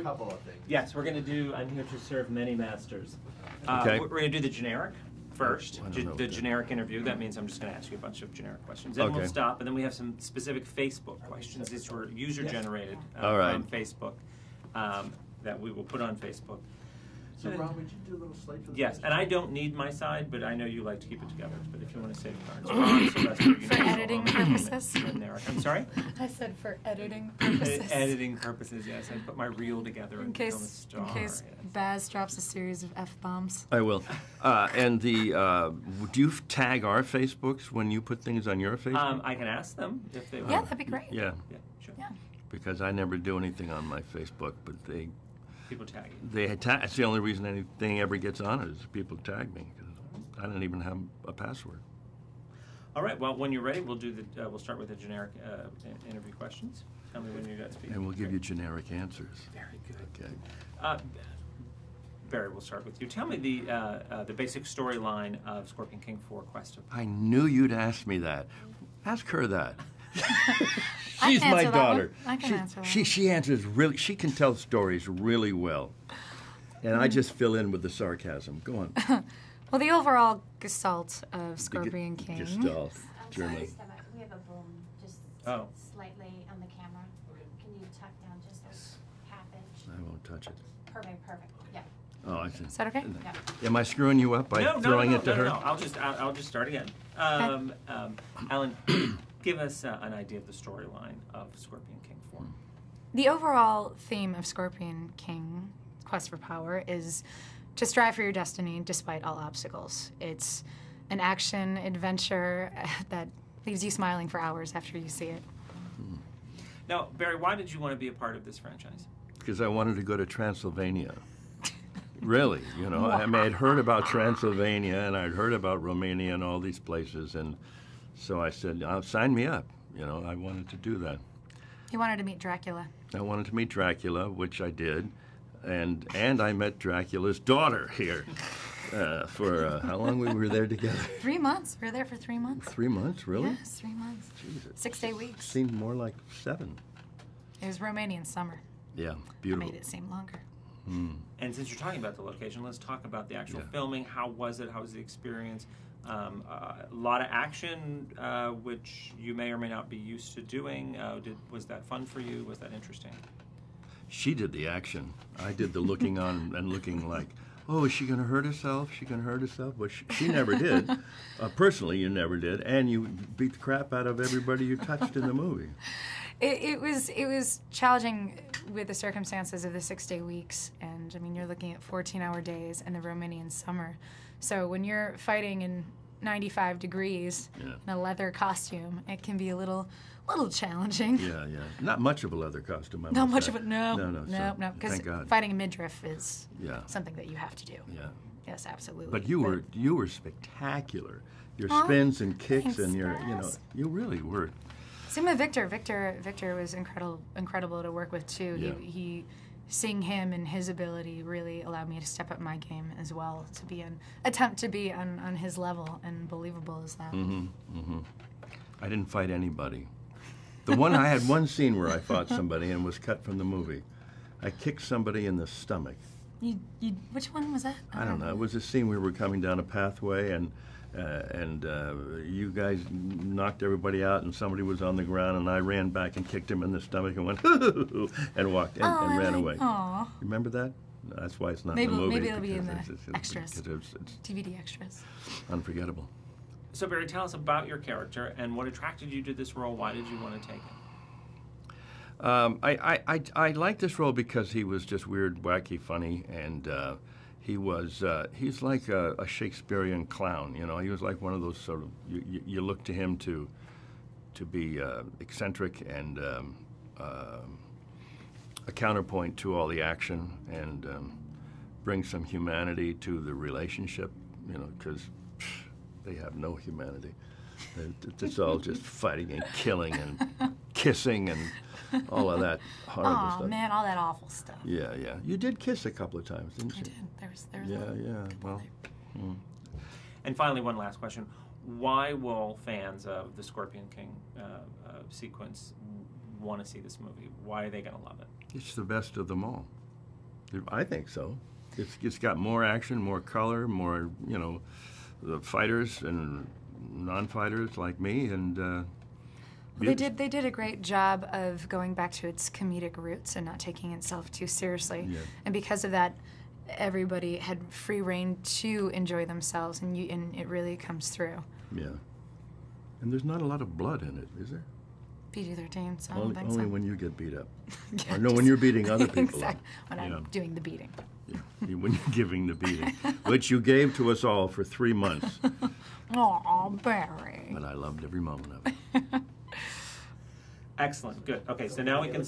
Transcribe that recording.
couple of things. Yes, we're going to do I'm Here to Serve Many Masters. Okay. We're going to do the generic first, the that. generic interview. That means I'm just going to ask you a bunch of generic questions. Then we'll stop, and then we have some specific Facebook questions. These were user-generated from Facebook that we will put on Facebook. So, Ron, would you do a little slate for the Yes, and I don't need my side, but I know you like to keep it together. But if you want to save cards, Ron, Sylvester, for editing purposes. I'm sorry? I said for editing purposes. Editing purposes, yes. I put my reel together and become a star. In case Baz drops a series of F-bombs. I will. And do you tag our Facebooks when you put things on your Facebook? I can ask them if they want. Yeah, that'd be great. Yeah. Yeah, sure. Yeah. Because I never do anything on my Facebook, but People tag you. That's the only reason anything ever gets on it is people tag me. Cause I don't even have a password. All right. Well, when you're ready, we'll do the. We'll start with the generic interview questions. Tell me when you're done speaking. And we'll give you generic answers. Very good. Okay. Barry, we'll start with you. Tell me the basic storyline of Scorpion King 4: Quest of Power. I knew you'd ask me that. Ask her that. She's my daughter. I can answer that. She answers really. She can tell stories really well, and I just fill in with the sarcasm. Go on. Well, the overall gestalt of Scorpion King. Gestalt. I'm German. sorry, stomach. We have a boom just slightly on the camera. Can you tuck down just a half inch? I won't touch it. Perfect. Yeah. Oh, I see. Is that okay? Yeah. Am I screwing you up by throwing it to her? No. I'll just start again. Alan, give us an idea of the storyline of Scorpion King 4. The overall theme of Scorpion King, Quest for Power, is to strive for your destiny despite all obstacles. It's an action adventure that leaves you smiling for hours after you see it. Now, Barry, why did you want to be a part of this franchise? Because I wanted to go to Transylvania. Really, I mean, I'd heard about Transylvania and I'd heard about Romania and all these places, and so I said, sign me up. I wanted to do that. You wanted to meet Dracula. I wanted to meet Dracula, which I did, and I met Dracula's daughter here for how long we were there together? 3 months. We were there for 3 months. 3 months, really? Yes, 3 months. Jesus. 6-day weeks. Seemed more like 7. It was Romanian summer. Yeah, beautiful. I made it seem longer. And since you're talking about the location, let's talk about the actual filming. How was it? How was the experience? A lot of action, which you may or may not be used to doing. Was that fun for you? Was that interesting? She did the action. I did the looking on and looking like, oh, is she going to hurt herself? Is she going to hurt herself? But she never did. Personally, you never did. And you beat the crap out of everybody you touched in the movie. It was challenging with the circumstances of the 6-day weeks, and I mean you're looking at 14-hour days in the Romanian summer. So when you're fighting in 95 degrees in a leather costume, it can be a little challenging. Yeah. Not much of a leather costume. Not much of it. No. Because fighting a midriff is something that you have to do. Yeah. Yes, absolutely. But you were spectacular. Your spins and kicks and you really were. Same with Victor. Victor was incredible to work with too. Yeah. He seeing him and his ability really allowed me to step up my game as well, to attempt to be on his level and believable as that. I didn't fight anybody. I had one scene where I fought somebody and was cut from the movie. I kicked somebody in the stomach. Which one was that? I don't know. It was a scene we were coming down a pathway and you guys knocked everybody out and somebody was on the ground and I ran back and kicked him in the stomach and went and walked in and ran away. Aww. Remember that? That's why it's not in the movie. Maybe it'll be in the extras. It's DVD extras. Unforgettable. So Barry, tell us about your character and what attracted you to this role. Why did you want to take it? I liked this role because he was just weird, wacky, funny, and he's like a Shakespearean clown. He was like one of those sort of you look to him to be eccentric and a counterpoint to all the action and bring some humanity to the relationship. Because they have no humanity. It's all just fighting and killing and kissing and all of that horrible stuff. Oh man, all that awful stuff. Yeah. You did kiss a couple of times, didn't you? I did. There was Yeah. Well. And finally, one last question: why will fans of the Scorpion King sequence want to see this movie? Why are they going to love it? It's the best of them all. I think so. It's got more action, more color, more, you know, the fighters and non-fighters like me, and they did a great job of going back to its comedic roots and not taking itself too seriously. Yeah. And because of that, everybody had free reign to enjoy themselves, and it really comes through. Yeah. And there's not a lot of blood in it, is there? PG-13, so I don't think Only so. when you get beat up. Yeah, Or no, when you're beating other people exactly. up. When I'm doing the beating. Yeah. When you're giving the beating, which you gave to us all for 3 months. Aw, Barry. But I loved every moment of it. Excellent. Good. Okay, so now we can